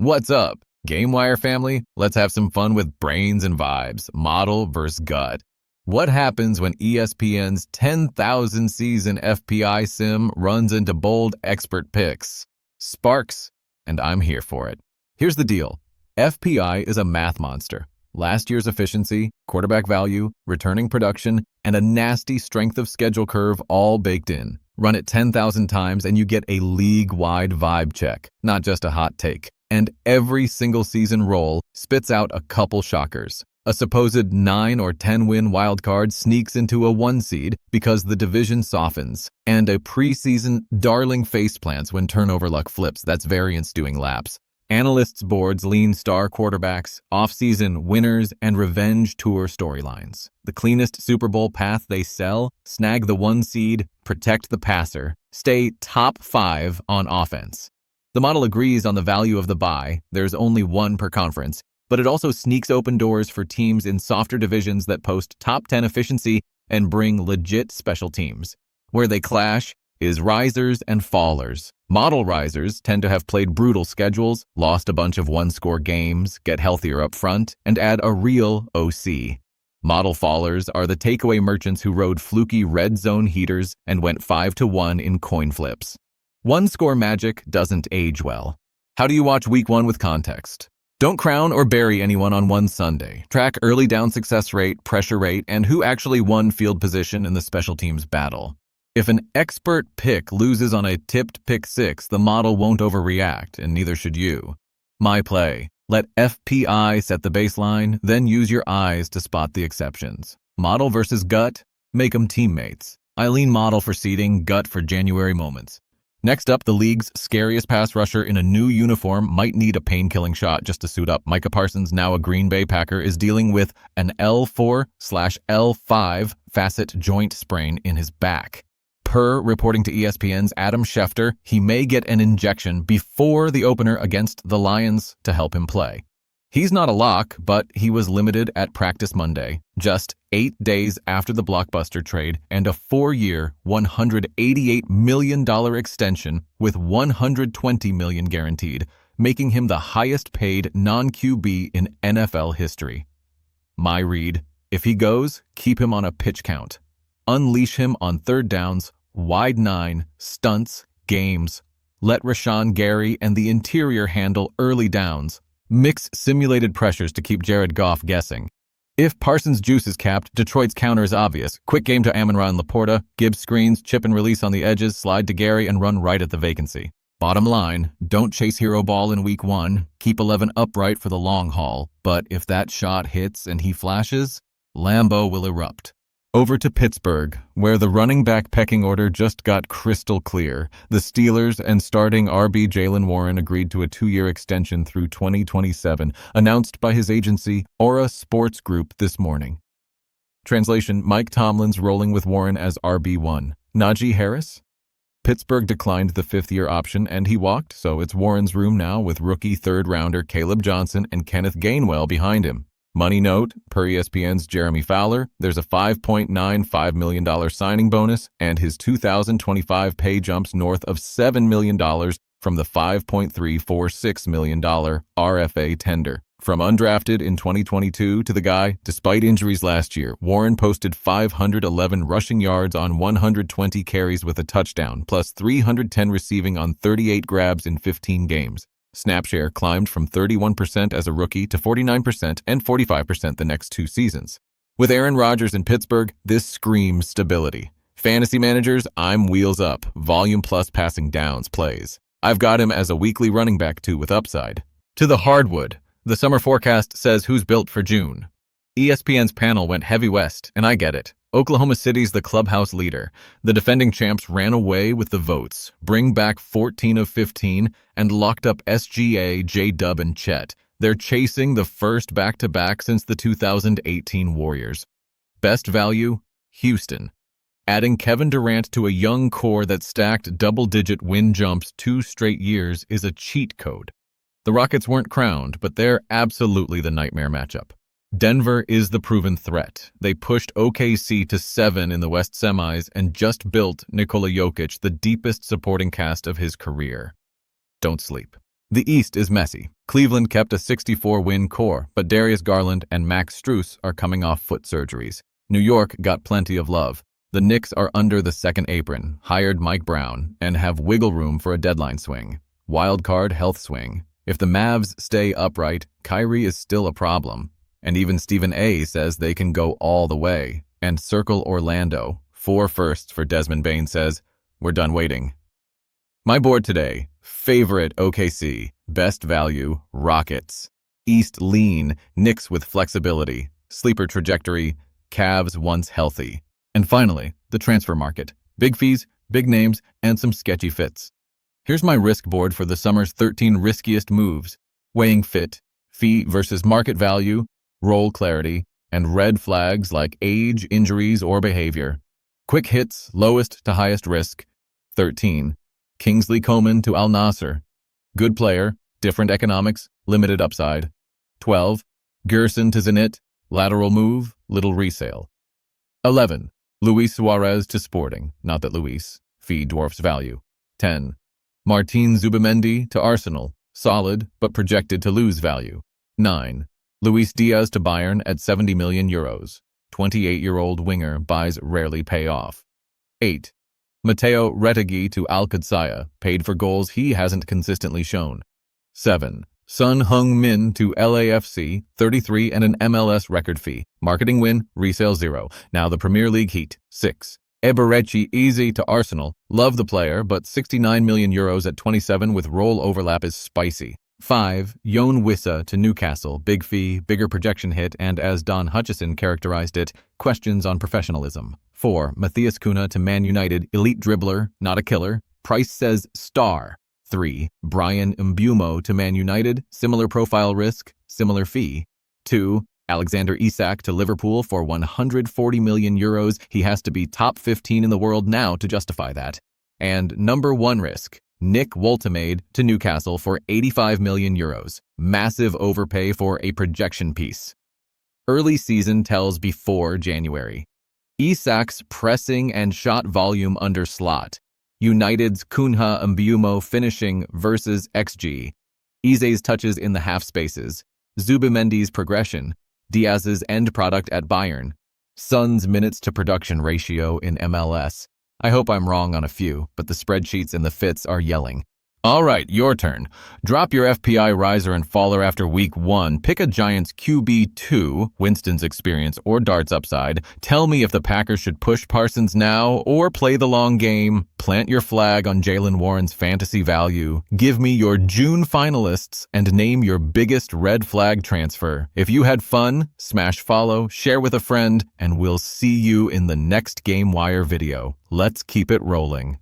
What's up, GameWire family? Let's have some fun with brains and vibes, model versus gut. What happens when ESPN's 10,000 season FPI sim runs into bold expert picks? Sparks, and I'm here for it. Here's the deal. FPI is a math monster. Last year's efficiency, quarterback value, returning production, and a nasty strength of schedule curve all baked in. Run it 10,000 times and you get a league-wide vibe check, not just a hot take. And every single season roll spits out a couple shockers. A supposed 9 or 10 win wildcard sneaks into a 1 seed because the division softens, and a preseason darling faceplants when turnover luck flips. That's variance doing laps. Analysts' boards lean star quarterbacks, offseason winners, and revenge tour storylines. The cleanest Super Bowl path they sell: snag the 1 seed, protect the passer, stay top 5 on offense. The model agrees on the value of the bye. There's only one per conference, but it also sneaks open doors for teams in softer divisions that post top 10 efficiency and bring legit special teams. Where they clash is risers and fallers. Model risers tend to have played brutal schedules, lost a bunch of one-score games, get healthier up front, and add a real OC. Model fallers are the takeaway merchants who rode fluky red zone heaters and went 5-1 in coin flips. One-score magic doesn't age well. How do you watch Week 1 with context? Don't crown or bury anyone on one Sunday. Track early down success rate, pressure rate, and who actually won field position in the special teams battle. If an expert pick loses on a tipped pick 6, the model won't overreact, and neither should you. My play. Let FPI set the baseline, then use your eyes to spot the exceptions. Model versus gut, make them teammates. I lean model for seeding, gut for January moments. Next up, the league's scariest pass rusher in a new uniform might need a pain-killing shot just to suit up. Micah Parsons, now a Green Bay Packer, is dealing with an L4/L5 facet joint sprain in his back. Per reporting to ESPN's Adam Schefter, he may get an injection before the opener against the Lions to help him play. He's not a lock, but he was limited at practice Monday, just 8 days after the blockbuster trade and a 4-year, $188 million extension with $120 million guaranteed, making him the highest-paid non-QB in NFL history. My read: if he goes, keep him on a pitch count. Unleash him on third downs, wide 9, stunts, games. Let Rashawn Gary and the interior handle early downs. Mix simulated pressures to keep Jared Goff guessing. If Parsons' juice is capped, Detroit's counter is obvious. Quick game to Amon-Ra and LaPorta. Gibbs screens, chip and release on the edges, slide to Gary, and run right at the vacancy. Bottom line, don't chase hero ball in Week 1. Keep 11 upright for the long haul. But if that shot hits and he flashes, Lambeau will erupt. Over to Pittsburgh, where the running back pecking order just got crystal clear. The Steelers and starting RB Jaylen Warren agreed to a 2-year extension through 2027, announced by his agency, Aura Sports Group, this morning. Translation: Mike Tomlin's rolling with Warren as RB1. Najee Harris? Pittsburgh declined the 5th-year option, and he walked, so it's Warren's room now with rookie third-rounder Kaleb Johnson and Kenneth Gainwell behind him. Money note, per ESPN's Jeremy Fowler, there's a $5.95 million signing bonus, and his 2025 pay jumps north of $7 million from the $5.346 million RFA tender. From undrafted in 2022 to the guy, despite injuries last year, Warren posted 511 rushing yards on 120 carries with a touchdown, plus 310 receiving on 38 grabs in 15 games. Snap share climbed from 31% as a rookie to 49% and 45% the next 2 seasons. With Aaron Rodgers in Pittsburgh, this screams stability. Fantasy managers, I'm wheels up, volume plus passing downs plays. I've got him as a weekly running back too with upside. To the hardwood, the summer forecast says who's built for June. ESPN's panel went heavy west, and I get it. Oklahoma City's the clubhouse leader. The defending champs ran away with the votes, bring back 14 of 15, and locked up SGA, J-Dub, and Chet. They're chasing the first back-to-back since the 2018 Warriors. Best value? Houston. Adding Kevin Durant to a young core that stacked double-digit win jumps 2 straight years is a cheat code. The Rockets weren't crowned, but they're absolutely the nightmare matchup. Denver is the proven threat. They pushed OKC to 7 in the West semis and just built Nikola Jokic the deepest supporting cast of his career. Don't sleep. The East is messy. Cleveland kept a 64-win core, but Darius Garland and Max Strus are coming off foot surgeries. New York got plenty of love. The Knicks are under the second apron, hired Mike Brown, and have wiggle room for a deadline swing. Wild card health swing. If the Mavs stay upright, Kyrie is still a problem. And even Stephen A. says they can go all the way. And circle Orlando. 4 firsts for Desmond Bain says, we're done waiting. My board today, favorite OKC, best value, Rockets. East lean, Knicks with flexibility, sleeper trajectory, Cavs once healthy. And finally, the transfer market. Big fees, big names, and some sketchy fits. Here's my risk board for the summer's 13 riskiest moves, weighing fit, fee versus market value, role clarity, and red flags like age, injuries, or behavior. Quick hits, lowest to highest risk. 13. Kingsley Coman to Al Nassr. Good player, different economics, limited upside. 12. Gerson to Zenit, lateral move, little resale. 11. Luis Suarez to Sporting, not that Luis, fee dwarfs value. 10. Martin Zubimendi to Arsenal, solid but projected to lose value. 9. Luis Diaz to Bayern at 70 million euros. 28-year-old winger buys rarely pay off. 8. Matteo Retegui to Al-Qadsiya, paid for goals he hasn't consistently shown. 7. Sun Heung-min to LAFC, 33 and an MLS record fee. Marketing win, resale 0. Now the Premier League heat. 6. Eberechi Eze to Arsenal. Love the player, but 69 million euros at 27 with role overlap is spicy. 5. Yoan Wissa to Newcastle. Big fee, bigger projection hit, and as Don Hutchison characterized it, questions on professionalism. 4. Matthias Cunha to Man United. Elite dribbler, not a killer. Price says star. 3. Brian Mbeumo to Man United. Similar profile risk, similar fee. 2. Alexander Isak to Liverpool for 140 million euros. He has to be top 15 in the world now to justify that. And number 1 risk, Nick Woltemade to Newcastle for 85 million euros. Massive overpay for a projection piece. Early season tells before January. Isak's pressing and shot volume under slot. United's Cunha Mbeumo finishing versus XG. Eze's touches in the half spaces. Zubimendi's progression. Diaz's end product at Bayern. Sun's minutes to production ratio in MLS. I hope I'm wrong on a few, but the spreadsheets and the fits are yelling. All right, your turn. Drop your FPI riser and faller after week 1. Pick a Giants QB2, Winston's experience, or darts upside. Tell me if the Packers should push Parsons now or play the long game. Plant your flag on Jaylen Warren's fantasy value. Give me your June finalists and name your biggest red flag transfer. If you had fun, smash follow, share with a friend, and we'll see you in the next GameWire video. Let's keep it rolling.